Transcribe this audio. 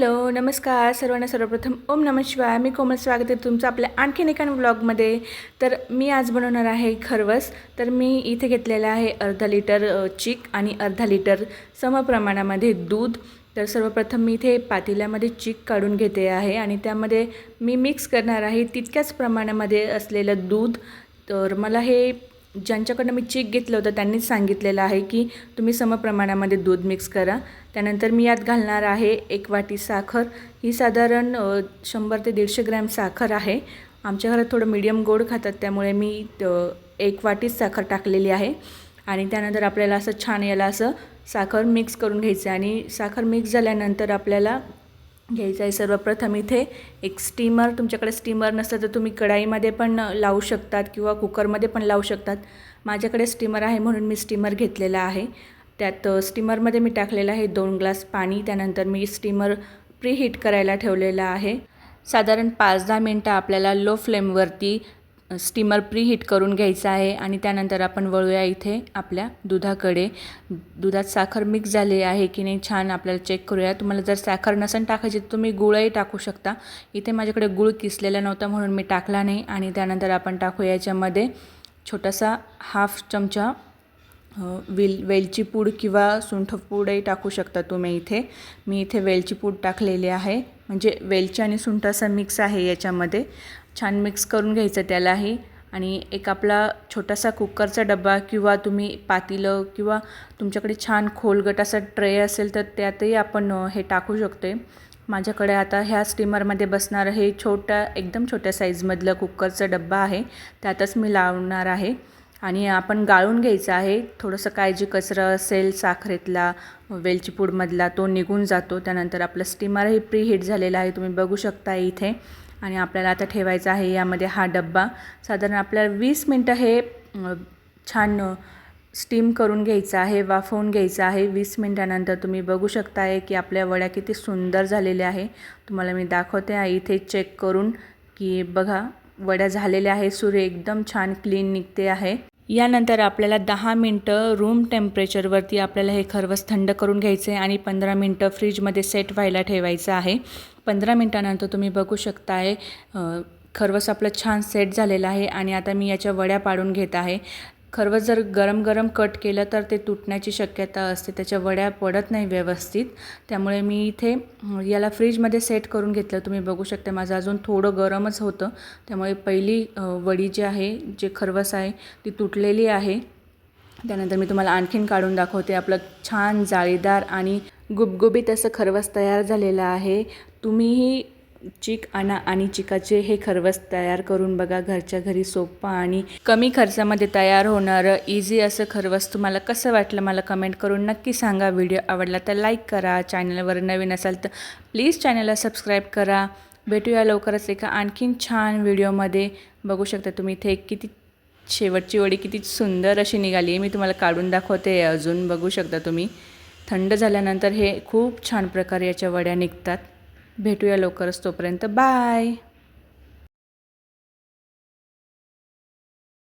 Hello नमस्कार सर्वांना. सर्वप्रथम ओम नमः शिवाय. मी कोमल, स्वागत आहे तुमचं आपल्या आणखीन एका व्लॉगमध्ये. तर मी आज बनवणार आहे खरवस. तर मी इथे घेतलेलं आहे अर्धा लिटर चीक आणि अर्धा लिटर समप्रमाणामध्ये दूध. तर सर्वप्रथम मी इथे पातेल्यामध्ये चीक काढून घेते आहे आणि त्यामध्ये मी मिक्स करणार आहे तितक्याच प्रमाणामध्ये असलेलं दूध. तर मला हे ज्यांच्याकडनं मी चीक घेतलं होतं त्यांनीच सांगितलेलं आहे की तुम्ही समप्रमाणामध्ये दूध मिक्स करा. त्यानंतर मी यात घालणार आहे 1 वाटी साखर. ही साधारण 100 ते 150 ग्रॅम साखर आहे. आमच्या घरात थोडं मीडियम गोड खातात त्यामुळे मी 1 वाटीच साखर टाकलेली आहे. आणि त्यानंतर आपल्याला असं छान याला असं साखर मिक्स करून घ्यायचं. आणि साखर मिक्स झाल्यानंतर आपल्याला घ्यायचं आहे सर्वप्रथम इथे एक स्टीमर. तुमच्याकडे स्टीमर नसतं तर तुम्ही कढाईमध्ये पण लावू शकतात किंवा कुकरमध्ये पण लावू शकतात. माझ्याकडे स्टीमर आहे म्हणून मी स्टीमर घेतलेला आहे. त्यात स्टीमरमध्ये मी टाकलेलं आहे 2 ग्लास पाणी. त्यानंतर मी स्टीमर प्रीहीट करायला ठेवलेला आहे. साधारण 5-10 मिनटं आपल्याला लो फ्लेमवरती स्टीमर प्रीहीट करून घ्यायचं आहे. आणि त्यानंतर आपण वळूया इथे आपल्या दुधाकडे. दुधात साखर मिक्स झाली आहे की नाही छान आपल्याला चेक करूया. तुम्हाला जर साखर नसेल टाकायची तर तुम्ही गुळही टाकू शकता. इथे माझ्याकडे गुळ किसलेला नव्हता म्हणून मी टाकला नाही. आणि त्यानंतर आपण टाकूया याच्यामध्ये छोटासा 1/2 चमचा वेलची पूड किंवा सुंठ पूडही टाकू शकता तुम्ही. मी इथे वेलची पूड टाकलेली आहे. म्हणजे वेलची आणि सुंठ असा मिक्स आहे याच्यामध्ये. छान मिक्स करून घ्यायचं त्यालाही. आणि एक आपला छोटासा कुकरचा डबा किंवा तुम्ही पातेलं किंवा तुमच्याकडे छान खोलगट असा ट्रे असेल तर त्यातही आपण हे टाकू शकतो. माझ्याकडे आता ह्या स्टीमरमध्ये बसणार हे एकदम छोट्या साईजमधलं कुकरचा डब्बा आहे. त्यातच मी लावणार आहे. आणि आपण गाळून घ्यायचं आहे. थोडंसं काय जे कचरा असेल साखरेतला वेलची पूडमधला तो निघून जातो. त्यानंतर आपलं स्टीमरही प्रीहीट झालेला आहे तुम्ही बघू शकता इथे. आणि आपल्याला आता ठेवायचं आहे यामध्ये हा डब्बा. साधारण आपल्याला 20 मिनटं हे छान स्टीम करून घ्यायचं आहे, वाफवून घ्यायचं आहे. 20 मिनटानंतर तुम्ही बघू शकता आहे की आपल्या वड्या किती सुंदर झालेल्या आहे. तुम्हाला मी दाखवते आहे इथे चेक करून की बघा वड्या झालेल्या आहे. सूर्य एकदम छान क्लीन निघते आहे. यानंतर आपल्याला 10 मिनटं रूम टेम्परेचरवरती आपल्याला हे खरवस थंड करून घ्यायचं आहे. आणि 15 मिनटं फ्रीजमध्ये सेट व्हायला ठेवायचं आहे. 15 मिनटानंतर तुम्ही बघू शकता आहे खरवस आपलं छान सेट झालेलं आहे. आणि आता मी याच्या वड्या पाडून घेत आहे. खरवस जर गरम गरम कट केलं तर ते तुटण्याची शक्यता असते, त्याच्या वड्या पडत नाही व्यवस्थित. त्यामुळे मी इथे याला फ्रीजमध्ये सेट करून घेतलं. तुम्ही बघू शकता माझं अजून थोडं गरमच होतं त्यामुळे पहिली वडी जी आहे जे खरवस आहे ती तुटलेली आहे. त्यानंतर मी तुम्हाला आणखीन काढून दाखवते. आपलं छान जाळीदार आणि गुबगुबीत असं खरवस तयार झालेलं आहे. तुम्हीही चीक आणा आणि चिकाचे हे खरवस तयार करून बघा. घरच्या घरी सोपं आणि कमी खर्चामध्ये तयार होणारं इझी असं खरवस तुम्हाला कसं वाटलं मला कमेंट करून नक्की सांगा. व्हिडिओ आवडला तर लाईक करा. चॅनलवर नवीन असाल तर प्लीज चॅनलला सबस्क्राईब करा. भेटूया लवकरच एका आणखीन छान व्हिडिओमध्ये. बघू शकता तुम्ही इथे किती शेवटची वडी किती सुंदर अशी निघाली. मी तुम्हाला काढून दाखवते अजून. बघू शकता तुम्ही थंड झाल्यानंतर हे खूप छान प्रकारे याच्या वड्या निघतात. भेटूया लवकरच. तोपर्यंत बाय.